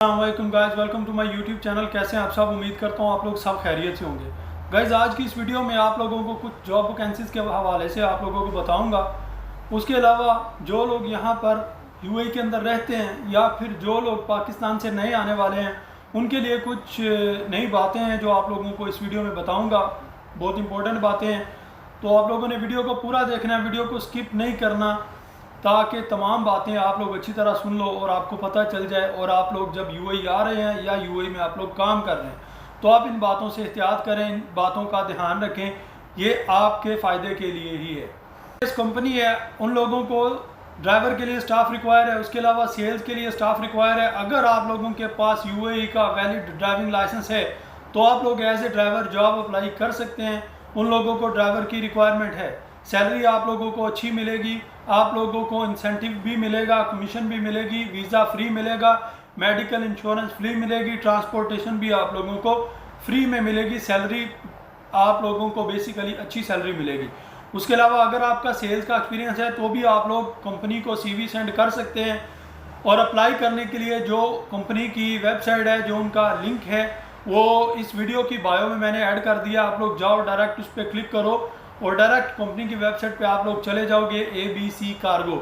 अस्सलाम guys, welcome to my YouTube channel. कैसे हैं आप सब? उम्मीद करता हूँ आप लोग सब खैरियत से होंगे। गाइस, आज की इस वीडियो में आप लोगों को कुछ जॉब वैकेंसीज़ के हवाले से आप लोगों को बताऊंगा। उसके अलावा जो लोग यहाँ पर यूएई के अंदर रहते हैं या फिर जो लोग पाकिस्तान से नए आने वाले हैं, उनके लिए कुछ नई बातें हैं जो आप लोगों को इस वीडियो में बताऊँगा। बहुत इंपॉर्टेंट बातें हैं, तो आप लोगों ने वीडियो को पूरा देखना है, वीडियो को स्किप नहीं करना, ताकि तमाम बातें आप लोग अच्छी तरह सुन लो और आपको पता चल जाए। और आप लोग जब यूएई आ रहे हैं या यूएई में आप लोग काम कर रहे हैं, तो आप इन बातों से एहतियात करें, इन बातों का ध्यान रखें, ये आपके फ़ायदे के लिए ही है। इस कंपनी है, उन लोगों को ड्राइवर के लिए स्टाफ रिक्वायर है, उसके अलावा सेल्स के लिए स्टाफ रिक्वायर है। अगर आप लोगों के पास यूएई का वैलिड ड्राइविंग लाइसेंस है तो आप लोग as a driver job apply कर सकते हैं। उन लोगों को ड्राइवर की रिक्वायरमेंट है। सैलरी आप लोगों को अच्छी मिलेगी, आप लोगों को इंसेंटिव भी मिलेगा, कमीशन भी मिलेगी, वीज़ा फ्री मिलेगा, मेडिकल इंश्योरेंस फ्री मिलेगी, ट्रांसपोर्टेशन भी आप लोगों को फ्री में मिलेगी। सैलरी आप लोगों को बेसिकली अच्छी सैलरी मिलेगी। उसके अलावा अगर आपका सेल्स का एक्सपीरियंस है तो भी आप लोग कंपनी को सीवी सेंड कर सकते हैं। और अप्लाई करने के लिए जो कंपनी की वेबसाइट है, जो उनका लिंक है, वो इस वीडियो की बायो में मैंने ऐड कर दिया। आप लोग जाओ, डायरेक्ट उस पर क्लिक करो और डायरेक्ट कंपनी की वेबसाइट पे आप लोग चले जाओगे। ABC कार्गो,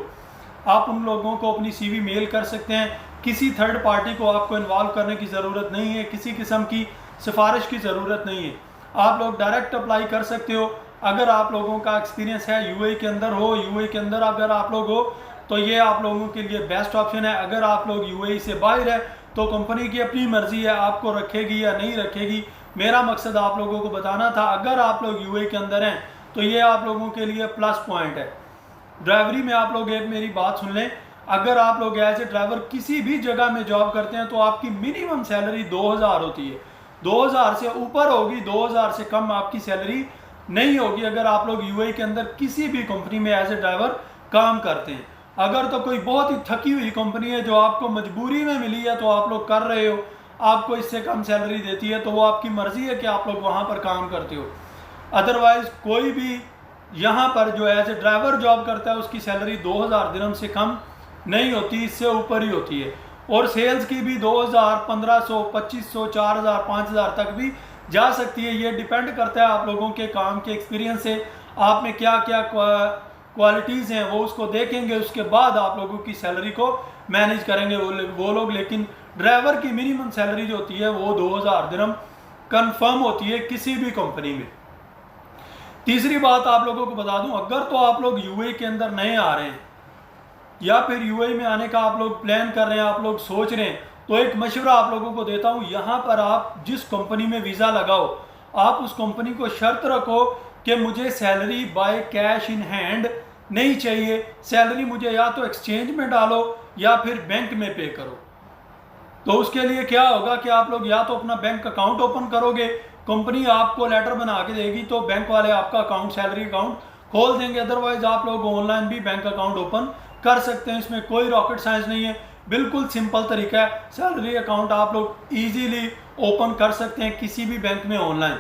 आप उन लोगों को अपनी CV मेल कर सकते हैं। किसी थर्ड पार्टी को आपको इन्वॉल्व करने की ज़रूरत नहीं है, किसी किस्म की सिफारिश की ज़रूरत नहीं है। आप लोग डायरेक्ट अप्लाई कर सकते हो। अगर आप लोगों का एक्सपीरियंस है, यूएई के अंदर हो, यूएई के अंदर अगर आप लोग हो, तो ये आप लोगों के लिए बेस्ट ऑप्शन है। अगर आप लोग यूएई से बाहर है तो कंपनी की अपनी मर्जी है, आपको रखेगी या नहीं रखेगी। मेरा मकसद आप लोगों को बताना था। अगर आप लोग यूएई के अंदर हैं तो ये आप लोगों के लिए प्लस पॉइंट है। ड्राइवरी में आप लोग एक मेरी बात सुन लें, अगर आप लोग एज ए ड्राइवर किसी भी जगह में जॉब करते हैं तो आपकी मिनिमम सैलरी 2000 होती है। 2000 से ऊपर होगी, 2000 से कम आपकी सैलरी नहीं होगी अगर आप लोग यूएई के अंदर किसी भी कंपनी में एज ए ड्राइवर काम करते हैं। अगर तो कोई बहुत ही थकी हुई कंपनी है जो आपको मजबूरी में मिली है तो आप लोग कर रहे हो, आपको इससे कम सैलरी देती है, तो वो आपकी मर्जी है कि आप लोग वहाँ पर काम करते हो। अदरवाइज कोई भी यहाँ पर जो एज ए ड्राइवर जॉब करता है उसकी सैलरी 2000 दिरहम से कम नहीं होती, इससे ऊपर ही होती है। और सेल्स की भी 2000, 1500, 2500, 4000, 5000 तक भी जा सकती है। ये डिपेंड करता है आप लोगों के काम के एक्सपीरियंस से, आप में क्या क्या क्वालिटीज़ हैं वो उसको देखेंगे, उसके बाद आप लोगों की सैलरी को मैनेज करेंगे वो लोग। लेकिन ड्राइवर की मिनिमम सैलरी जो होती है वो 2000 दिरहम कन्फर्म होती है किसी भी कंपनी में। तीसरी बात आप लोगों को बता दूं, अगर तो आप लोग यूएई के अंदर नए आ रहे हैं या फिर यूएई में आने का आप लोग प्लान कर रहे हैं, आप लोग सोच रहे हैं, तो एक मशवरा आप लोगों को देता हूं। यहाँ पर आप जिस कंपनी में वीज़ा लगाओ, आप उस कंपनी को शर्त रखो कि मुझे salary by cash in hand नहीं चाहिए। सैलरी मुझे या तो एक्सचेंज में डालो या फिर बैंक में पे करो। तो उसके लिए क्या होगा कि आप लोग या तो अपना बैंक अकाउंट ओपन करोगे, कंपनी आपको लेटर बना के देगी तो बैंक वाले आपका अकाउंट, सैलरी अकाउंट खोल देंगे। अदरवाइज आप लोग ऑनलाइन भी बैंक अकाउंट ओपन कर सकते हैं। इसमें कोई रॉकेट साइंस नहीं है, बिल्कुल सिंपल तरीका है। सैलरी अकाउंट आप लोग इजीली ओपन कर सकते हैं किसी भी बैंक में ऑनलाइन,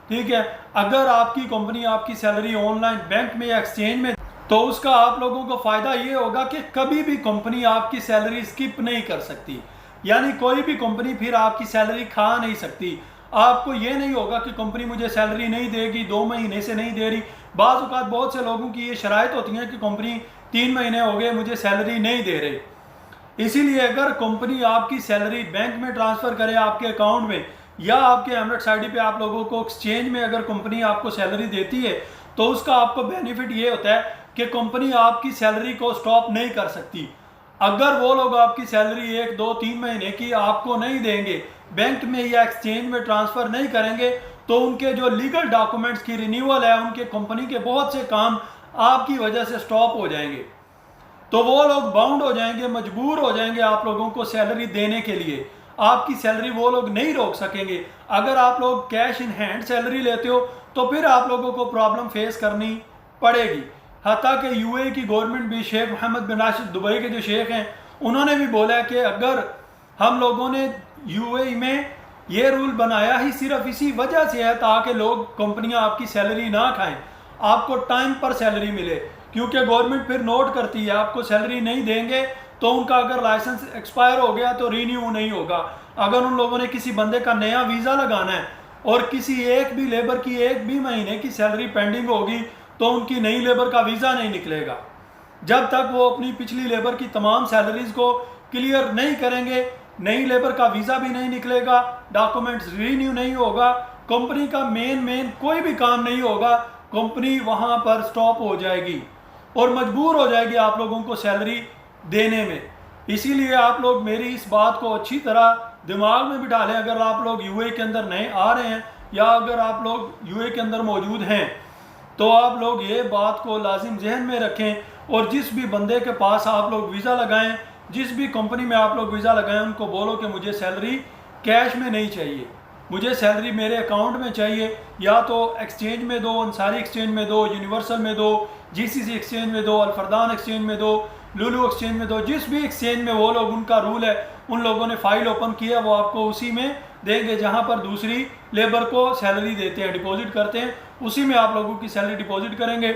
ठीक है। अगर आपकी कंपनी आपकी सैलरी ऑनलाइन बैंक में या एक्सचेंज में, तो उसका आप लोगों को फ़ायदा ये होगा कि कभी भी कंपनी आपकी सैलरी स्किप नहीं कर सकती, यानी कोई भी कंपनी फिर आपकी सैलरी खा नहीं सकती। आपको ये नहीं होगा कि कंपनी मुझे सैलरी नहीं देगी, 2 महीने से नहीं दे रही। बाज़ औक़ात बहुत से लोगों की ये शराइत होती हैं कि कंपनी 3 महीने हो गए मुझे सैलरी नहीं दे रही। इसीलिए अगर कंपनी आपकी सैलरी बैंक में ट्रांसफ़र करे आपके अकाउंट में, या आपके एमरेट्स आईडी पे आप लोगों को एक्सचेंज में अगर कंपनी आपको सैलरी देती है, तो उसका आपको बेनिफिट ये होता है कि कंपनी आपकी सैलरी को स्टॉप नहीं कर सकती। अगर वो लोग आपकी सैलरी 1, 2, 3 महीने की आपको नहीं देंगे, बैंक में या एक्सचेंज में ट्रांसफ़र नहीं करेंगे, तो उनके जो लीगल डॉक्यूमेंट्स की रिन्यूअल है, उनके कंपनी के बहुत से काम आपकी वजह से स्टॉप हो जाएंगे। तो वो लोग बाउंड हो जाएंगे, मजबूर हो जाएंगे आप लोगों को सैलरी देने के लिए। आपकी सैलरी वो लोग नहीं रोक सकेंगे। अगर आप लोग कैश इन हैंड सैलरी लेते हो तो फिर आप लोगों को प्रॉब्लम फेस करनी पड़ेगी। हत्ता कि यूएई की गवर्नमेंट भी, शेख मोहम्मद बिन राशिद दुबई के जो शेख हैं, उन्होंने भी बोला कि अगर हम लोगों ने यूएई में ये रूल बनाया ही सिर्फ इसी वजह से है ताकि लोग, कंपनियां आपकी सैलरी ना खाएं, आपको टाइम पर सैलरी मिले। क्योंकि गवर्नमेंट फिर नोट करती है, आपको सैलरी नहीं देंगे तो उनका अगर लाइसेंस एक्सपायर हो गया तो रीन्यू नहीं होगा। अगर उन लोगों ने किसी बंदे का नया वीज़ा लगाना है और किसी एक भी लेबर की एक भी महीने की सैलरी पेंडिंग होगी तो उनकी नई लेबर का वीज़ा नहीं निकलेगा। जब तक वो अपनी पिछली लेबर की तमाम सैलरीज को क्लियर नहीं करेंगे, नई लेबर का वीज़ा भी नहीं निकलेगा, डॉक्यूमेंट्स रीन्यू नहीं होगा, कंपनी का मेन कोई भी काम नहीं होगा, कंपनी वहाँ पर स्टॉप हो जाएगी और मजबूर हो जाएगी आप लोगों को सैलरी देने में। इसीलिए आप लोग मेरी इस बात को अच्छी तरह दिमाग में बिठा लें। अगर आप लोग यूएई के अंदर नए आ रहे हैं या अगर आप लोग यूएई के अंदर मौजूद हैं तो आप लोग ये बात को लाजिम जहन में रखें और जिस भी बंदे के पास आप लोग वीज़ा लगाएं, जिस भी कंपनी में आप लोग वीज़ा लगाएं, उनको बोलो कि मुझे सैलरी कैश में नहीं चाहिए, मुझे सैलरी मेरे अकाउंट में चाहिए। या तो एक्सचेंज में दो, अंसारी एक्सचेंज में दो, यूनिवर्सल में दो, जीसीसी एक्सचेंज में दो, अल्फरदान एक्सचेंज में दो, लुलू एक्सचेंज में दो, जिस भी एक्सचेंज में वो लोग, उनका रूल है, उन लोगों ने फाइल ओपन किया, वो आपको उसी में देंगे जहां पर दूसरी लेबर को सैलरी देते हैं, डिपॉजिट करते हैं, उसी में आप लोगों की सैलरी डिपॉजिट करेंगे।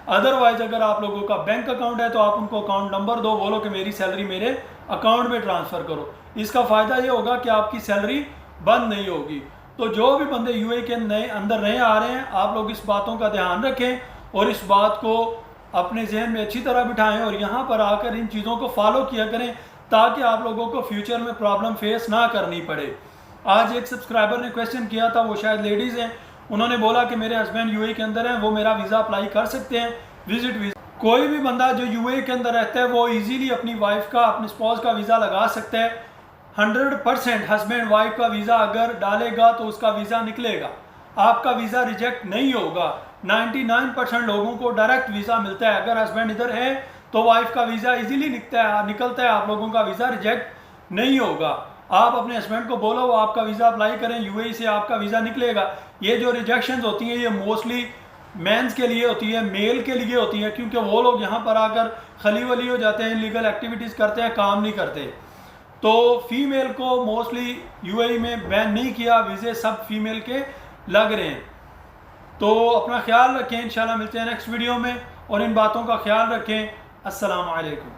अदरवाइज अगर आप लोगों का बैंक अकाउंट है तो आप उनको अकाउंट नंबर दो, बोलो कि मेरी सैलरी मेरे अकाउंट में ट्रांसफ़र करो। इसका फ़ायदा ये होगा कि आपकी सैलरी बंद नहीं होगी। तो जो भी बंदे यूएई के अंदर नए आ रहे हैं, आप लोग इस बातों का ध्यान रखें और इस बात को अपने जहन में अच्छी तरह बिठाएं और यहाँ पर आकर इन चीज़ों को फॉलो किया करें ताकि आप लोगों को फ्यूचर में प्रॉब्लम फेस ना करनी पड़े। आज एक सब्सक्राइबर ने क्वेश्चन किया था, वो शायद लेडीज़ हैं, उन्होंने बोला कि मेरे हस्बैंड यूएई के अंदर हैं, वो मेरा वीज़ा अप्लाई कर सकते हैं, विजिट वीज़ा। कोई भी बंदा जो यूएई के अंदर रहता है वो ईजीली अपनी वाइफ का, अपने स्पॉज का वीज़ा लगा सकता है। 100% हस्बैंड वाइफ का वीज़ा अगर डालेगा तो उसका वीज़ा निकलेगा, आपका वीज़ा रिजेक्ट नहीं होगा। 99% लोगों को डायरेक्ट वीज़ा मिलता है। अगर हस्बैंड इधर है तो वाइफ का वीज़ा इजीली निकलता है, आप लोगों का वीज़ा रिजेक्ट नहीं होगा। आप अपने हस्बैंड को बोलो वो आपका वीज़ा अप्लाई करें, यूएई से आपका वीज़ा निकलेगा। ये जो रिजेक्शंस होती हैं ये मोस्टली मेंस के लिए होती है, मेल के लिए होती है, क्योंकि वो लोग यहाँ पर आकर खली वली हो जाते हैं, लीगल एक्टिविटीज़ करते हैं, काम नहीं करते। तो फीमेल को मोस्टली यूएई में बैन नहीं किया, वीज़े सब फीमेल के लग रहे हैं। तो अपना ख्याल रखें, इंशाल्लाह मिलते हैं नेक्स्ट वीडियो में और इन बातों का ख्याल रखें। अस्सलाम वालेकुम।